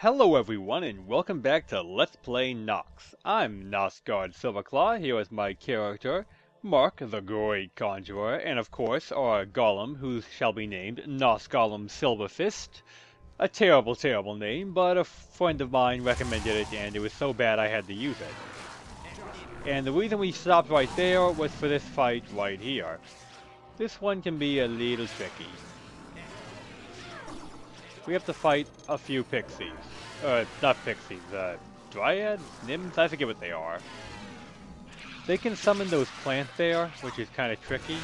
Hello everyone and welcome back to Let's Play Nox. I'm Nosgard Silverclaw, here with my character, Mark the Great Conjurer, and of course our golem, who shall be named Nosgolem Silverfist. A terrible, terrible name, but a friend of mine recommended it and it was so bad I had to use it. And the reason we stopped right there was for this fight right here. This one can be a little tricky. We have to fight a few pixies. Not pixies, dryads? Nymphs? I forget what they are. They can summon those plants there, which is kind of tricky.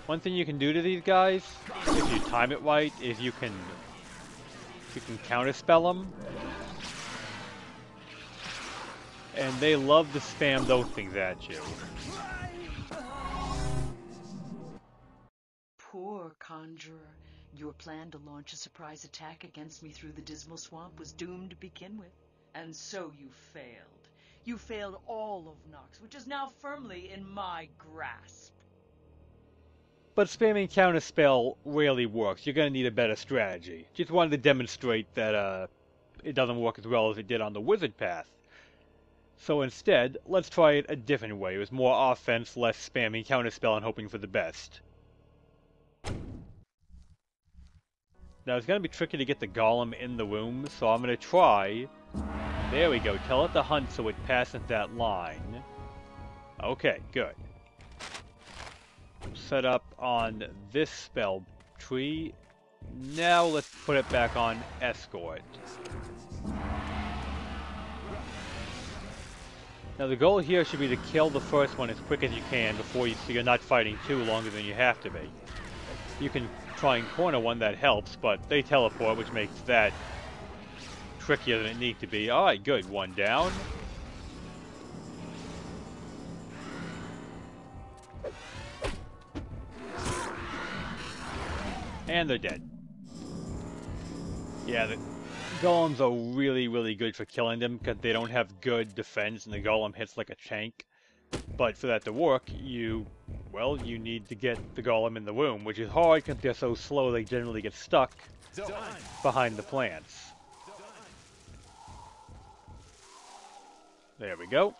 One thing you can do to these guys, if you time it right, is you can counterspell them. And they love to spam those things at you. Poor Conjurer. Your plan to launch a surprise attack against me through the Dismal Swamp was doomed to begin with. And so you failed. You failed all of Nox, which is now firmly in my grasp. But spamming counterspell rarely works. You're going to need a better strategy. Just wanted to demonstrate that it doesn't work as well as it did on the wizard path. So instead, let's try it a different way. It was more offense, less spamming counterspell and hoping for the best. Now, it's going to be tricky to get the golem in the room, so I'm going to try. There we go. Tell it to hunt so it passes that line. Okay, good. Set up on this spell tree. Now let's put it back on escort. Now the goal here should be to kill the first one as quick as you can before so you're not fighting too longer than you have to be. You can try and corner one, that helps, but they teleport, which makes that trickier than it needs to be. Alright, good. One down. And they're dead. Yeah, the golems are really, really good for killing them because they don't have good defense and the golem hits like a tank. But for that to work, you need to get the golem in the room, which is hard because they're so slow they generally get stuck behind the plants. There we go.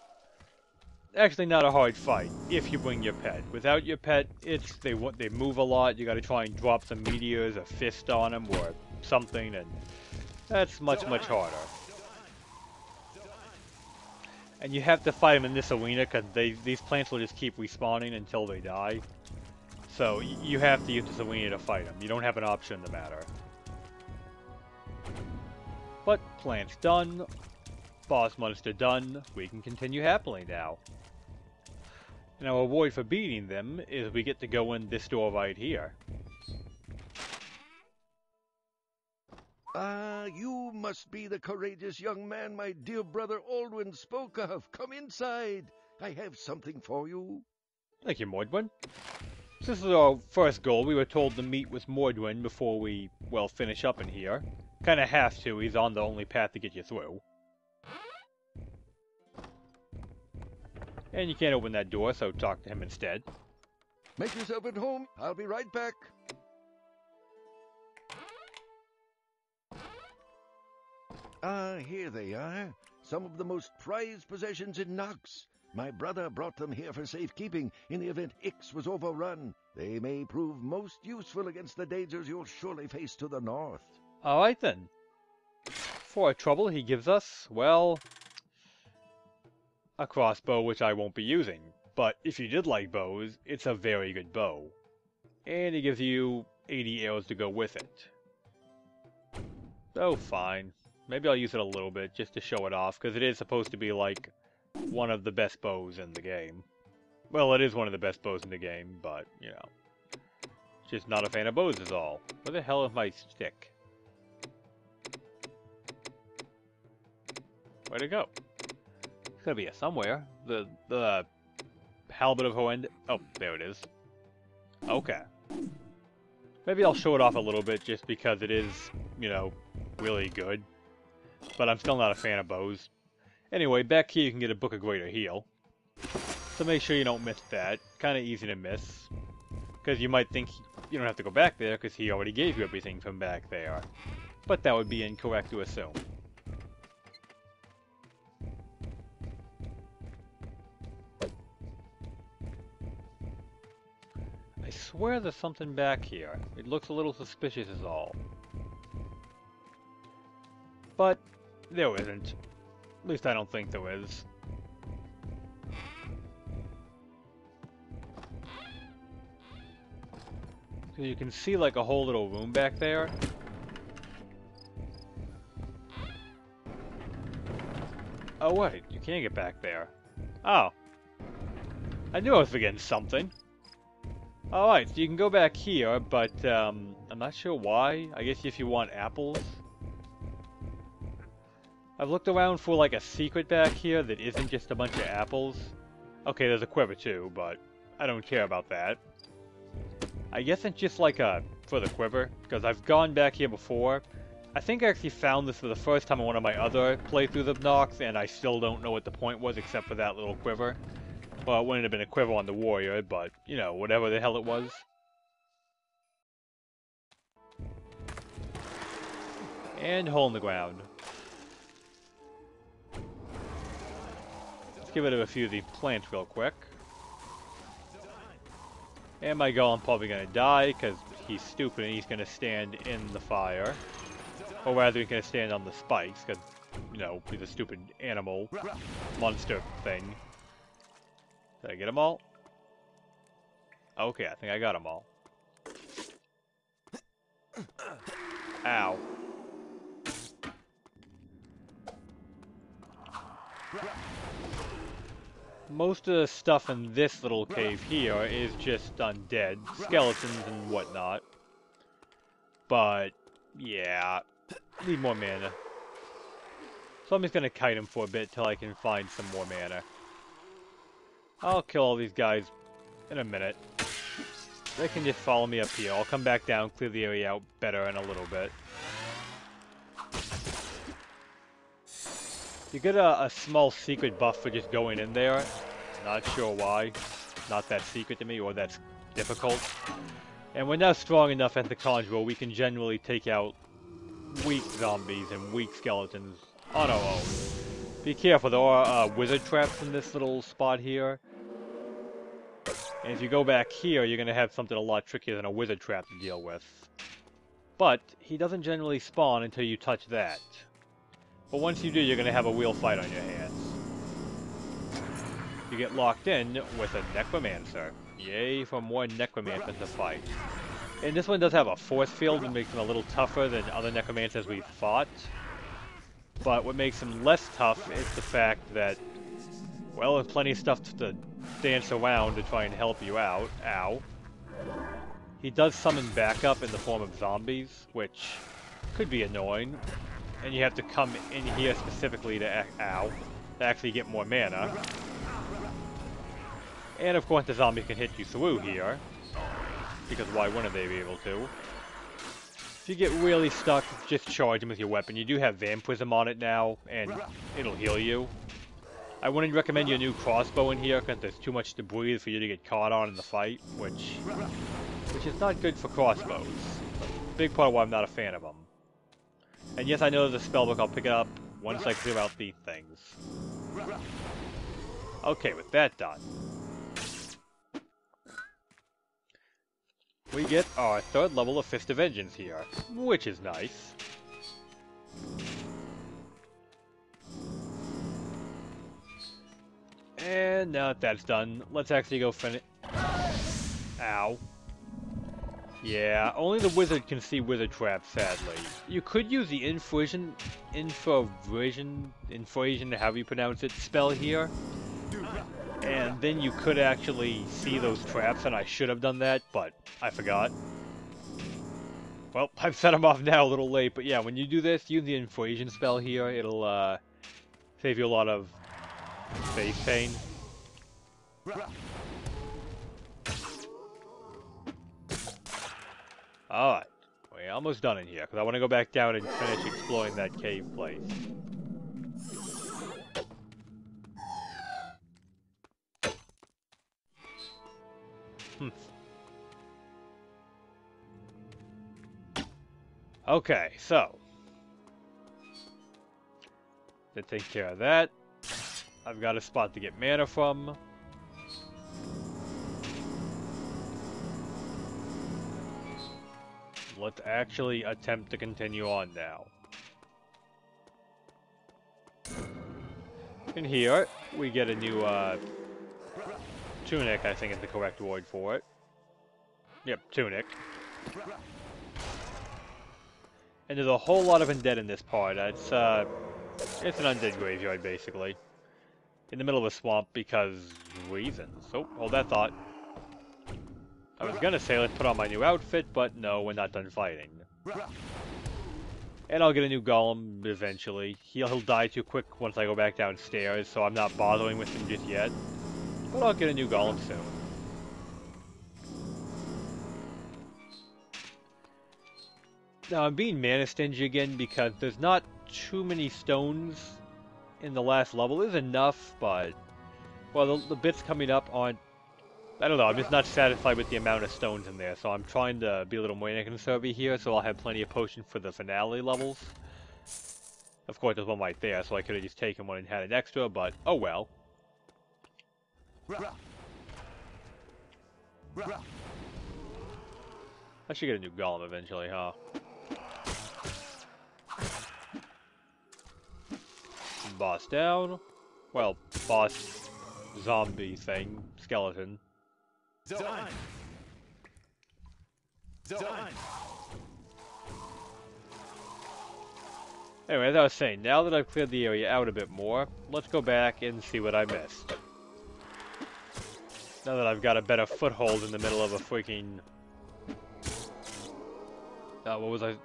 Actually not a hard fight, if you bring your pet. Without your pet, they move a lot, you gotta try and drop some meteors, a fist on them, or something, and that's much, much harder. And you have to fight them in this arena because these plants will just keep respawning until they die. So you have to use this arena to fight them. You don't have an option in the matter. But plants done. Boss monster done. We can continue happily now. And our reward for beating them is we get to go in this door right here. You must be the courageous young man my dear brother Aldwin spoke of. Come inside. I have something for you. Thank you, Mordwin. This is our first goal. We were told to meet with Mordwin before we, finish up in here. Kinda have to. He's on the only path to get you through. And you can't open that door, so talk to him instead. Make yourself at home. I'll be right back. Here they are. Some of the most prized possessions in Nox. My brother brought them here for safekeeping in the event Ix was overrun. They may prove most useful against the dangers you'll surely face to the north. Alright then. For a trouble he gives us, a crossbow which I won't be using. But if you did like bows, it's a very good bow. And he gives you 80 arrows to go with it. So fine. Maybe I'll use it a little bit just to show it off, because it is supposed to be like one of the best bows in the game. Well, it is one of the best bows in the game, but, just not a fan of bows is all. Where the hell is my stick? Where'd it go? It's gotta be here somewhere. The halberd of Hoend. Oh, there it is. Okay. Maybe I'll show it off a little bit just because it is, really good. But I'm still not a fan of bows. Anyway, back here you can get a Book of Greater Heal. So make sure you don't miss that. Kind of easy to miss. Because you might think you don't have to go back there because he already gave you everything from back there. but that would be incorrect to assume. I swear there's something back here. It looks a little suspicious is all. But there isn't. At least I don't think there is. So you can see like a whole little room back there. Oh wait, you can't get back there. Oh. I knew I was forgetting something. Alright, so you can go back here, but I'm not sure why. I guess if you want apples. I've looked around for like a secret back here that isn't just a bunch of apples. Okay, there's a quiver too, but I don't care about that. I guess it's just like for the quiver, because I've gone back here before. I think I actually found this for the first time in one of my other playthroughs of Nox, and I still don't know what the point was except for that little quiver. Well, it wouldn't have been a quiver on the warrior, but, you know, whatever the hell it was. And hole in the ground. Let's get rid of a few of the plants real quick. And my golem probably gonna die, because he's stupid and he's gonna stand in the fire. Or rather, he's gonna stand on the spikes, because, you know, he's a stupid animal, monster thing. Did I get them all? Okay, I think I got them all. Ow. Most of the stuff in this little cave here is just undead, skeletons and whatnot. But, yeah, need more mana. So I'm just gonna kite him for a bit till I can find some more mana. I'll kill all these guys in a minute. They can just follow me up here. I'll come back down, clear the area out better in a little bit. You get a small secret buff for just going in there. Not sure why. Not that secret to me, or that's difficult. And we're now strong enough at the Conjurer, we can generally take out weak zombies and weak skeletons on our own. Be careful, there are wizard traps in this little spot here. And if you go back here, you're going to have something a lot trickier than a wizard trap to deal with. But he doesn't generally spawn until you touch that. But once you do, you're going to have a real fight on your hands. You get locked in with a necromancer. Yay for more necromancers to fight. And this one does have a force field that makes him a little tougher than other necromancers we've fought. But what makes him less tough is the fact that, well, there's plenty of stuff to dance around to try and help you out. Ow. He does summon backup in the form of zombies, which could be annoying. And you have to come in here specifically to, to actually get more mana. And of course the zombie can hit you through here, because why wouldn't they be able to? If you get really stuck, just charge him with your weapon. You do have Vampirism on it now, and it'll heal you. I wouldn't recommend your new crossbow in here, because there's too much debris for you to get caught on in the fight, which is not good for crossbows. Big part of why I'm not a fan of them. And yes, I know there's a spellbook, I'll pick it up once I clear out these things. Okay, with that done, we get our third level of Fist of Vengeance here, which is nice. And now that that's done, let's actually go finish. Ow. Yeah, only the wizard can see wizard traps, sadly. You could use the infravision, however you pronounce it, spell here. And then you could actually see those traps, and I should have done that, but I forgot. Well, I've set them off now a little late, but yeah, when you do this, use the infravision spell here. It'll save you a lot of face pain. Alright, we're almost done in here, because I want to go back down and finish exploring that cave place. Okay, so, That takes care of that. I've got a spot to get mana from. Let's actually attempt to continue on now. In here, we get a new tunic, I think is the correct word for it. Yep, tunic. And there's a whole lot of undead in this part. It's an undead graveyard, basically. In the middle of a swamp because reasons. Oh, hold that thought. I was gonna say let's put on my new outfit, but no, we're not done fighting. And I'll get a new golem eventually. He'll die too quick once I go back downstairs, so I'm not bothering with him just yet. But I'll get a new golem soon. Now I'm being mana stingy again because there's not too many stones in the last level. There's enough, but well, the bits coming up aren't. I don't know. I'm just not satisfied with the amount of stones in there, so I'm trying to be a little mana conservative here, so I'll have plenty of potions for the finale levels. Of course, there's one right there, so I could have just taken one and had an extra, but oh well. I should get a new golem eventually, huh? Boss down. Well, boss zombie thing. Skeleton. Anyway, as I was saying, now that I've cleared the area out a bit more, let's go back and see what I missed. Now that I've got a better foothold in the middle of a freaking... what was I...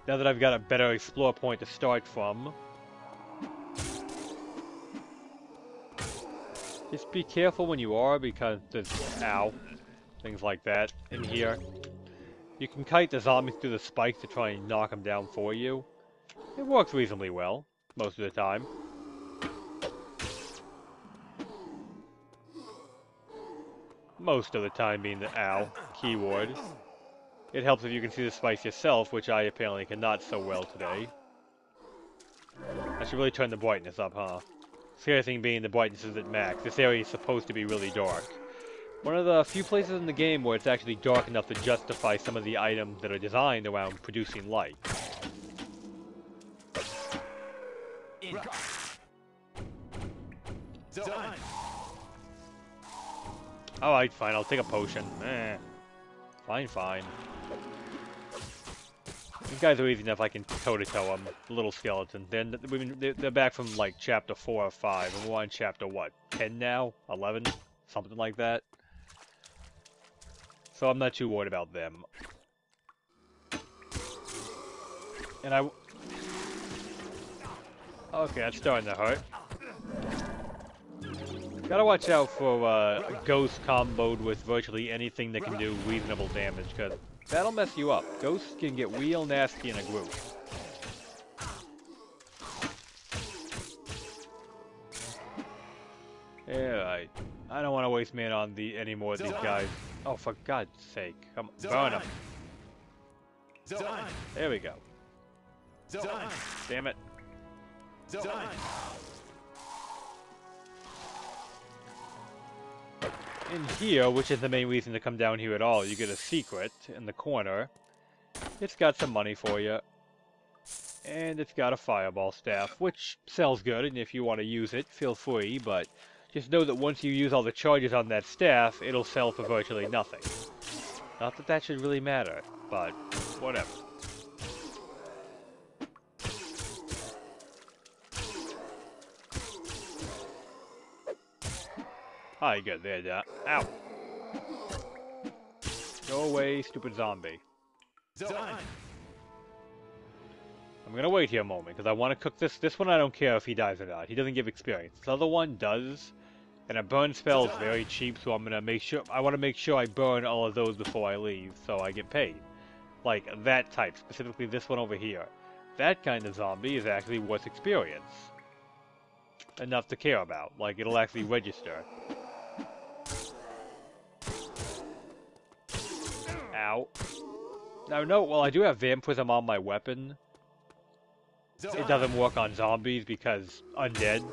Now that I've got a better explore point to start from. Just be careful when you are, because there's... Ow. Things like that in here. You can kite the zombies through the spikes to try and knock them down for you. It works reasonably well, most of the time. Most of the time being the ow keyword. It helps if you can see the spikes yourself, which I apparently cannot so well today. I should really turn the brightness up, huh? Scary thing being the brightness is at max. This area is supposed to be really dark. One of the few places in the game where it's actually dark enough to justify some of the items that are designed around producing light. Alright, fine, I'll take a potion. Fine. These guys are easy enough, I can toe-to-toe them. The little skeletons. They're back from, like, chapter 4 or 5, and we're on chapter, what, 10 now? 11? Something like that. So I'm not too worried about them. And okay, that's starting to hurt. Gotta watch out for a ghost comboed with virtually anything that can do reasonable damage, because that'll mess you up. Ghosts can get real nasty in a group. Alright. I don't want to waste mana on any more of these guys. Oh, for God's sake. Come on. Burn them. There we go. Damn it. In here, which is the main reason to come down here at all, you get a secret in the corner. It's got some money for you. And it's got a fireball staff, which sells good, and if you want to use it, feel free, but just know that once you use all the charges on that staff, it'll sell for virtually nothing. Not that that should really matter, but whatever. Alright, good, there, yeah. Ow! Go away, stupid zombie. I'm gonna wait here a moment, because I want to cook this. This one I don't care if he dies or not. He doesn't give experience. This other one does. And a burn spell is very cheap, so I'm gonna make sure... I want to make sure I burn all of those before I leave, so I get paid. Like, that type. Specifically this one over here. That kind of zombie is actually worth experience. Enough to care about. Like, it'll actually register. Ow. Now, no, well, I do have vampirism on my weapon. it doesn't work on zombies because undead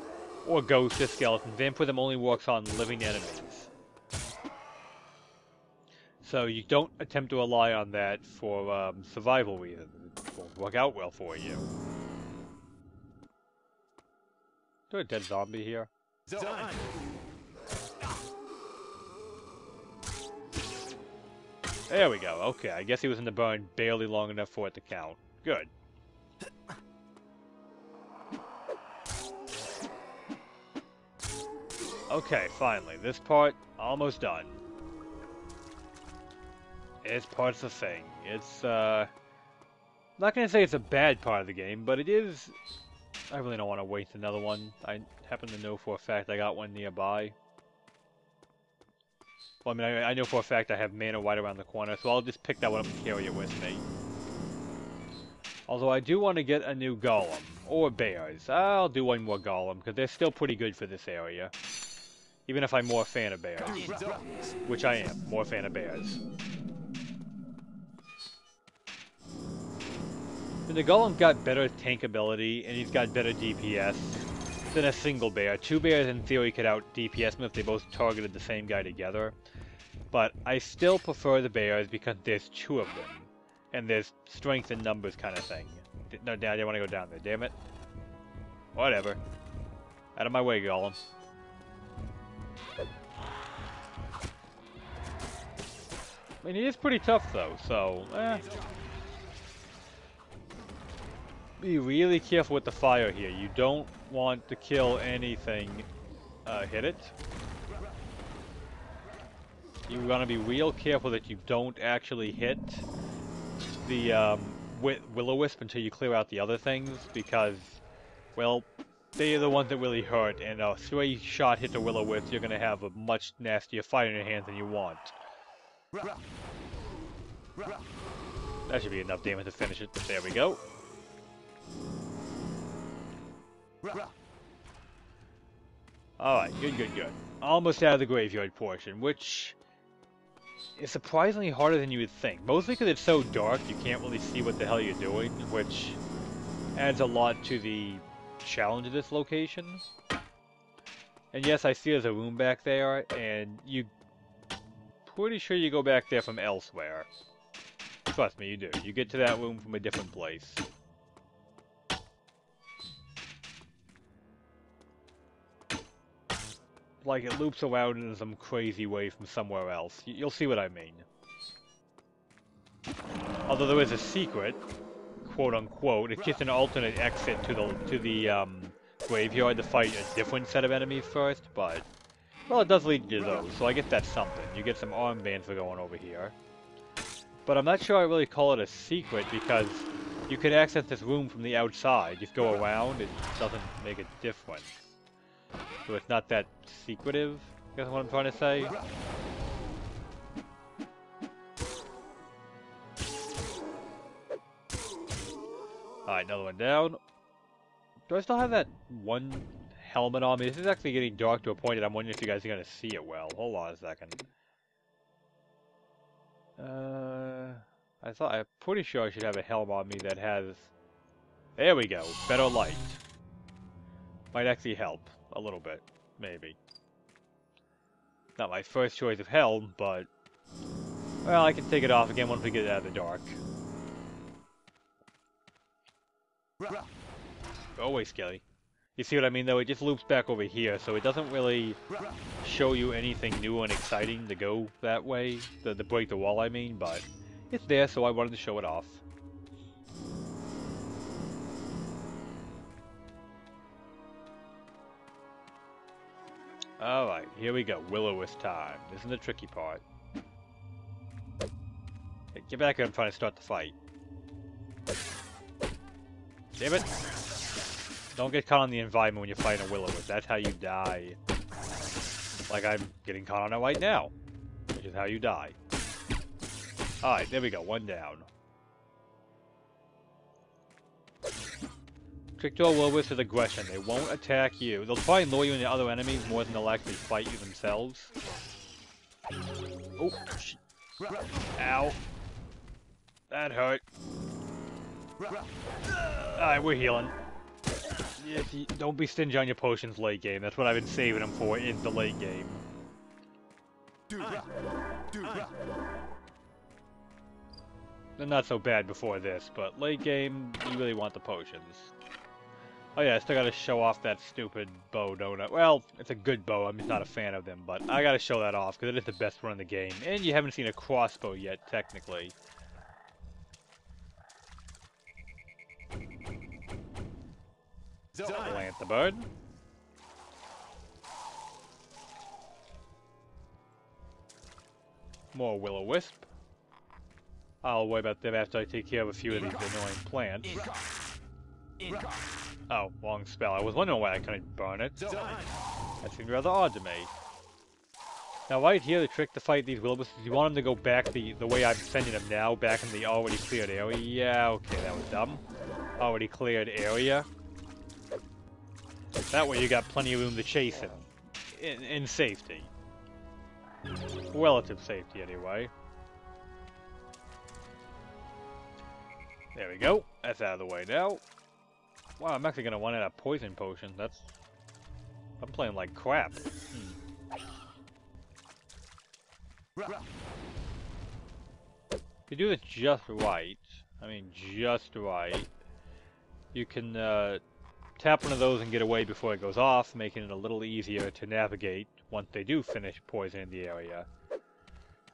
or ghosts or skeletons. Vampirism only works on living enemies. So you don't attempt to rely on that for survival reasons. It won't work out well for you. Is there a dead zombie here? There we go. Okay, I guess he was in the burn barely long enough for it to count. Good. Okay, finally. This part, almost done. This part's the thing. It's, I'm not gonna say it's a bad part of the game, but it is... I really don't want to waste another one. I happen to know for a fact I got one nearby. Well, I mean, I know for a fact I have mana right around the corner, so I'll just pick that one up and carry it with me. Although I do want to get a new golem, or bears. I'll do one more golem, because they're still pretty good for this area. Even if I'm more a fan of bears. Which I am, more a fan of bears. And the golem got better tank ability, and he's got better DPS than a single bear. Two bears in theory could out DPS me if they both targeted the same guy together. But I still prefer the bears because there's two of them. And there's strength in numbers kind of thing. No, Dad, I didn't want to go down there, damn it. Whatever. Out of my way, golem. I mean, he is pretty tough though, so, Be really careful with the fire here. You don't want to kill anything, hit it. You want to be real careful that you don't actually hit the Will-O-Wisp until you clear out the other things, because, well, they are the ones that really hurt, and a stray shot hit the Will-O-Wisp, you're going to have a much nastier fight in your hands than you want. That should be enough damage to finish it. There we go. Alright, good. Almost out of the graveyard portion, which is surprisingly harder than you would think. Mostly because it's so dark, you can't really see what the hell you're doing, which adds a lot to the challenge of this location. And yes, I see there's a room back there, and you pretty sure you go back there from elsewhere. Trust me, you do. You get to that room from a different place. Like, it loops around in some crazy way from somewhere else. You'll see what I mean. Although there is a secret, quote-unquote, it's just an alternate exit to the graveyard to fight a different set of enemies first, but... Well, it does lead to those, so I guess that's something. You get some armbands for going over here. But I'm not sure I really call it a secret, because you can access this room from the outside. Just go around, it doesn't make a difference. So it's not that secretive, I guess what I'm trying to say. Alright, another one down. Do I still have that one helmet on me? This is actually getting dark to a point that I'm wondering if you guys are going to see it well. Hold on a second. I'm pretty sure I should have a helmet on me that has... There we go, better light. Might actually help. A little bit, maybe. Not my first choice of helm, but... Well, I can take it off again once we get out of the dark. Go away, Skelly. You see what I mean, though? It just loops back over here, so it doesn't really show you anything new and exciting to go that way. To break the wall, I mean, but... It's there, so I wanted to show it off. Alright, here we go. Will-O-Wisp time. This is the tricky part. Hey, get back here, I'm trying to start the fight. Damn it! Don't get caught on the environment when you're fighting a Will-O-Wisp. That's how you die. Like I'm getting caught on it right now. Which is how you die. Alright, there we go. One down. Trick to a Will-O-Wisp is aggression. They won't attack you. They'll try and lure you into other enemies more than they'll actually fight you themselves. Oh, shit. Ow. That hurt. Alright, we're healing. Don't be stingy on your potions late game. That's what I've been saving them for in the late game. They're not so bad before this, but late game, you really want the potions. Oh yeah, I still gotta show off that stupid bow, don't I? Well, it's a good bow, I'm just not a fan of them, but I gotta show that off, because it is the best one in the game. And you haven't seen a crossbow yet, technically. Plant the bird. More will-o-wisp. I'll worry about them after I take care of a few of these annoying plants. Oh, wrong spell. I was wondering why I couldn't burn it. That seemed rather odd to me. Now right here, the trick to fight these will-o-wisps is you want them to go back the way I'm sending them now, back in the already cleared area. Yeah, okay, that was dumb. Already cleared area. That way you got plenty of room to chase him. In safety. Relative safety, anyway. There we go. That's out of the way now. Wow, I'm actually gonna run out of poison potions. I'm playing like crap. If you do this just right, I mean just right, you can tap one of those and get away before it goes off, making it a little easier to navigate once they do finish poisoning the area.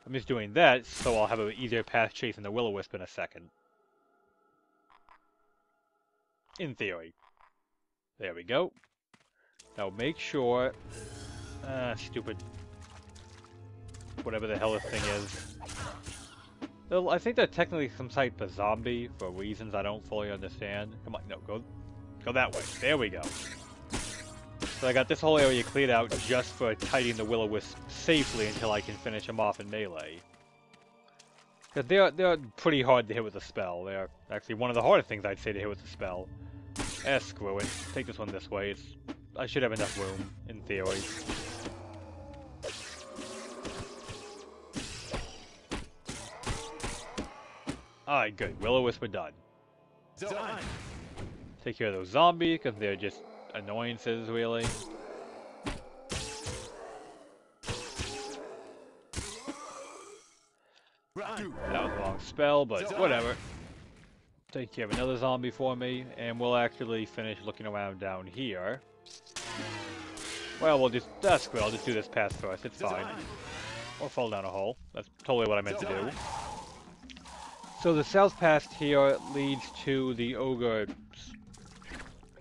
I'm just doing that so I'll have an easier path chasing the will-o-wisp in a second. In theory. There we go. Now make sure... stupid... whatever the hell this thing is. I think they're technically some type of zombie for reasons I don't fully understand. Come on, no, go that way. There we go. So I got this whole area cleared out just for tidying the will-o-wisp safely until I can finish them off in melee. Because they're pretty hard to hit with a spell. They're actually one of the hardest things I'd say to hit with a spell. Screw it. Take this one this way. I should have enough room, in theory. Alright, good. Will-o-wisp are done. Take care of those zombies, because they're just annoyances, really. That was a long spell, but whatever. Take care of another zombie for me, and we'll actually finish looking around down here. Well, that's good, I'll just do this path first, it's fine. Or fall down a hole. That's totally what I meant to do. So the south path here leads to the ogre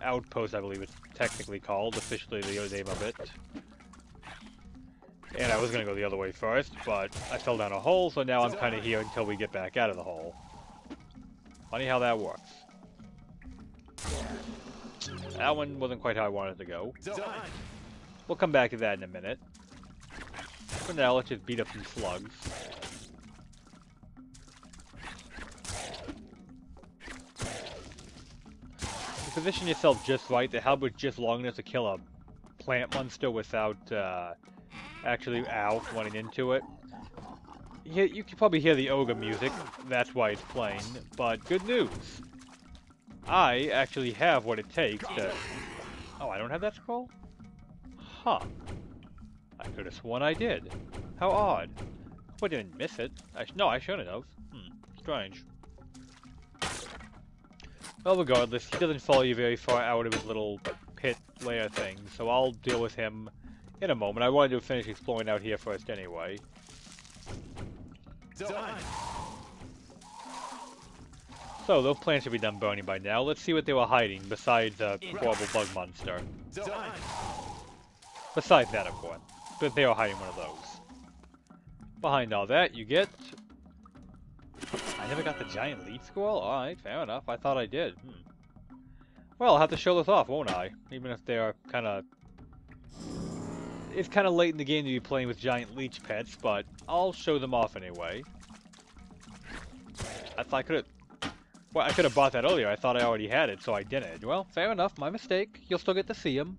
outpost, I believe it's technically called, officially the name of it. And I was gonna go the other way first, but I fell down a hole, so now I'm kind of here until we get back out of the hole. Funny how that works. That one wasn't quite how I wanted to go. We'll come back to that in a minute. For now, let's just beat up some slugs. You position yourself just right, the halberd's just long enough to kill a plant monster without actually running into it. You can probably hear the ogre music, that's why it's playing, but good news! I actually have what it takes to... Oh, I don't have that scroll? Huh. I could have sworn I did. How odd. I didn't miss it. No, I shouldn't have. Strange. Well, regardless, he doesn't follow you very far out of his little pit lair thing, so I'll deal with him in a moment. I wanted to finish exploring out here first anyway. So, those plants should be done burning by now. Let's see what they were hiding, besides a horrible bug monster. Besides that, of course. But they are hiding one of those. Behind all that, you get... I never got the giant leaf squirrel? Alright, fair enough. I thought I did. Well, I'll have to show this off, won't I? Even if they're kind of... It's kind of late in the game to be playing with giant leech pets, but I'll show them off anyway. I thought I could have... Well, I could have bought that earlier. I thought I already had it, so I didn't. Well, fair enough. My mistake. You'll still get to see him.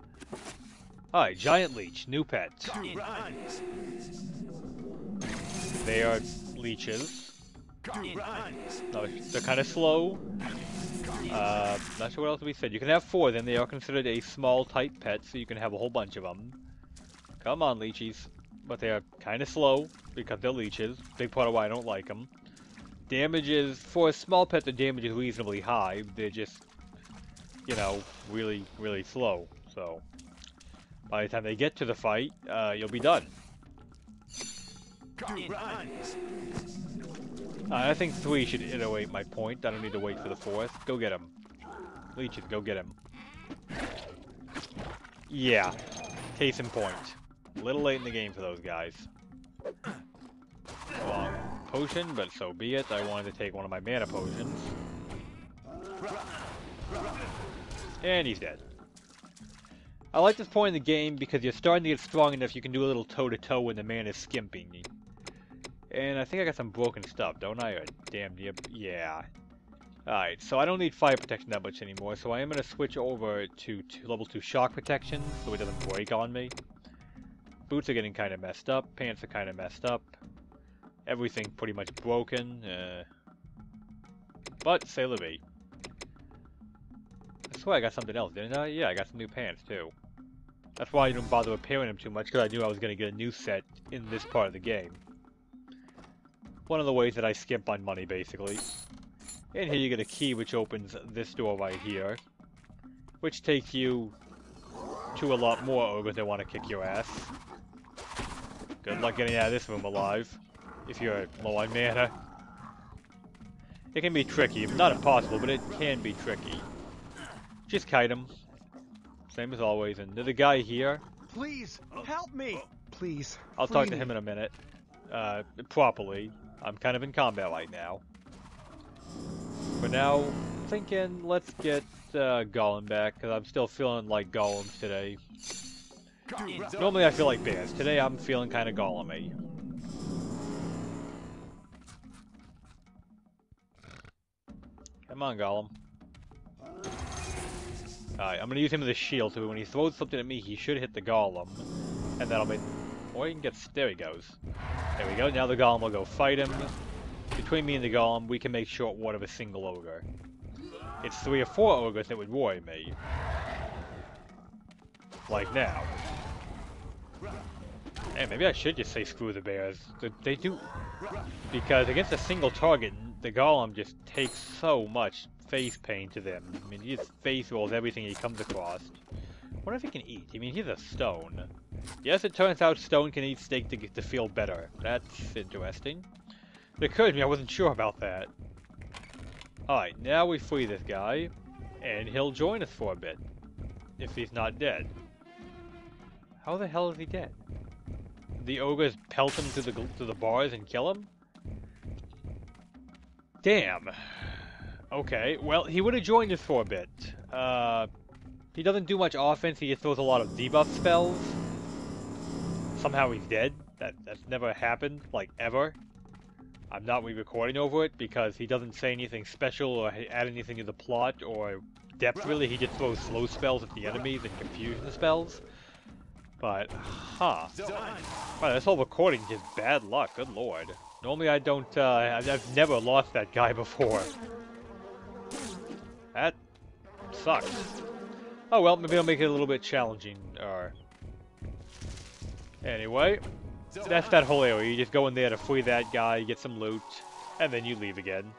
Alright, giant leech. New pet. They are leeches. No, they're kind of slow. Not sure what else to be said. You can have 4 of them. They are considered a small type pet, so you can have a whole bunch of them. Come on, leechies. But they are kind of slow because they're leeches. Big part of why I don't like them. Damage is, for a small pet, the damage is reasonably high. They're just, you know, really, really slow. So, by the time they get to the fight, you'll be done. I think 3 should iterate my point. I don't need to wait for the 4th. Go get him. Leeches, go get him. Yeah. Case in point. A little late in the game for those guys. Long potion, but so be it. I wanted to take one of my mana potions. And he's dead. I like this point in the game because you're starting to get strong enough you can do a little toe-to-toe when the mana's skimping. And I think I got some broken stuff, don't I? Or damn near... Yeah. Alright, so I don't need fire protection that much anymore, so I am going to switch over to level 2 shock protection so it doesn't break on me. Boots are getting kind of messed up, pants are kind of messed up. Everything pretty much broken. But, say la vie. I swear I got something else, didn't I? Yeah, I got some new pants too. That's why I didn't bother repairing them too much, because I knew I was going to get a new set in this part of the game. One of the ways that I skimp on money, basically. And here you get a key which opens this door right here. Which takes you to a lot more ogres that want to kick your ass. Good luck getting out of this room alive, if you're low on mana. It can be tricky. Not impossible, but it can be tricky. Just kite him. Same as always. And there's a guy here. Please, help me! Please, I'll talk to him in a minute. Properly. I'm kind of in combat right now. For now, thinking let's get Golem back, because I'm still feeling like Golems today. Normally I feel like bears. Today I'm feeling kind of Golem-y. Come on, Golem. Alright, I'm going to use him as a shield, so when he throws something at me, he should hit the Golem. And that'll make... Or he can get... There he goes. There we go, now the Golem will go fight him. Between me and the Golem, we can make short work of a single ogre. It's 3 or 4 ogres that would worry me. Like now. And maybe I should just say screw the bears. They do... Because against a single target, the Golem just takes so much face pain to them. I mean, he just face rolls everything he comes across. I wonder if he can eat. I mean, he's a stone. Yes, it turns out stone can eat steak to get to feel better. That's interesting. It occurred to me I wasn't sure about that. Alright, now we free this guy, and he'll join us for a bit. If he's not dead. How the hell is he dead? The ogres pelt him to the bars and kill him? Damn. Okay, well, he would have joined us for a bit. He doesn't do much offense, he just throws a lot of debuff spells. Somehow he's dead. That's never happened, like, ever. I'm not re-recording over it because he doesn't say anything special or add anything to the plot or depth, really. He just throws slow spells at the enemies and confusion spells. But, huh. Wow, this whole recording is just bad luck, good lord. Normally I don't, I've never lost that guy before. That sucks. Oh well, maybe I'll make it a little bit challenging, Anyway, that's that whole area. You just go in there to free that guy, get some loot, and then you leave again.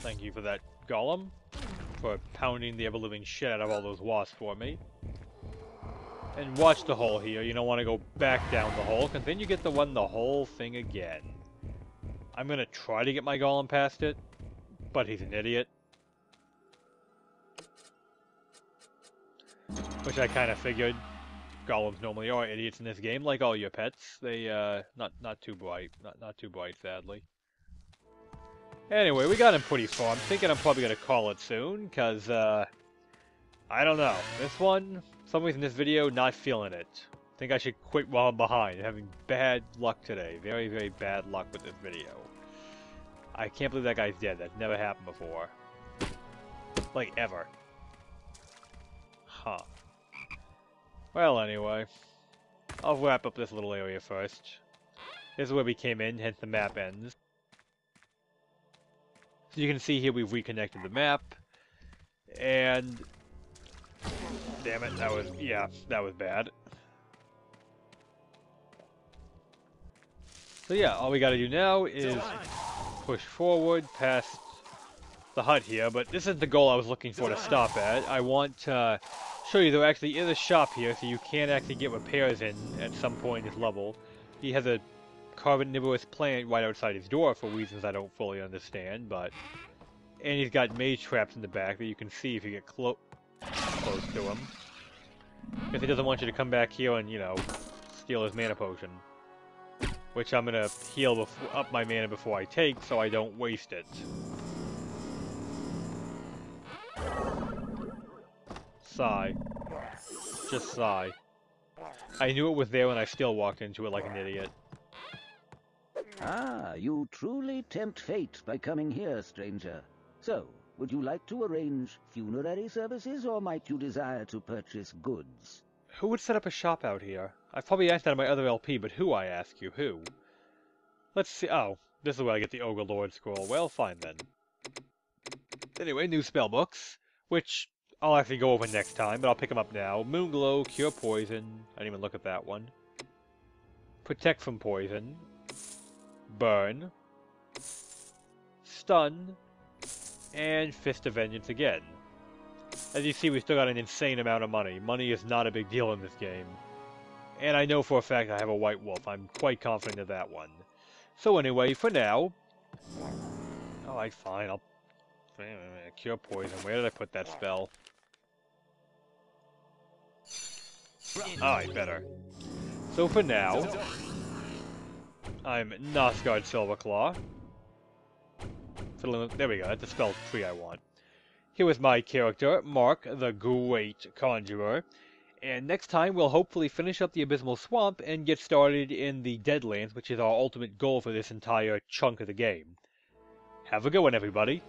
Thank you for that, Golem, for pounding the ever-living shit out of all those wasps for me. And watch the hole here. You don't want to go back down the hole, because then you get to run the whole thing again. I'm going to try to get my Golem past it, but he's an idiot. Which I kind of figured. Golems normally are idiots in this game, like all your pets. They, not too bright. Not too bright, sadly. Anyway, we got him pretty far. I'm thinking I'm probably going to call it soon, because, I don't know. This one, for some reason this video, not feeling it. Think I should quit while I'm behind. Having bad luck today. Very, very bad luck with this video. I can't believe that guy's dead. That's never happened before. Like, ever. Huh. Well, anyway. I'll wrap up this little area first. This is where we came in, hence the map ends. So you can see here we've reconnected the map. And... damn it, that was bad. So yeah, all we gotta do now is push forward past the hut here, but this isn't the goal I was looking for to stop at. I want to show you there actually is a shop here, so you can actually get repairs in at some point in this level. He has a carnivorous plant right outside his door for reasons I don't fully understand, but... and he's got mage traps in the back that you can see if you get close to him. Because he doesn't want you to come back here and, you know, steal his mana potion. Which I'm gonna heal up my mana before I take, so I don't waste it. Sigh. Just sigh. I knew it was there when I still walked into it like an idiot. Ah, you truly tempt fate by coming here, stranger. So, would you like to arrange funerary services, or might you desire to purchase goods? Who would set up a shop out here? I've probably asked that in my other LP, but who, I ask you? Who? Let's see. Oh, this is where I get the Ogre Lord scroll. Well, fine then. Anyway, new spellbooks, which I'll actually go over next time, but I'll pick them up now. Moonglow, Cure Poison. I didn't even look at that one. Protect from Poison. Burn. Stun. And Fist of Vengeance again. As you see, we still got an insane amount of money. Money is not a big deal in this game. And I know for a fact I have a White Wolf. I'm quite confident of that one. So anyway, for now... alright, fine, I'll... Cure Poison. Where did I put that spell? Alright, better. So for now... I'm Nosgard Silverclaw. There we go, that's the spell tree I want. Here is my character, Mark, the Great Conjurer. And next time we'll hopefully finish up the Abysmal Swamp and get started in the Deadlands, which is our ultimate goal for this entire chunk of the game. Have a good one, everybody.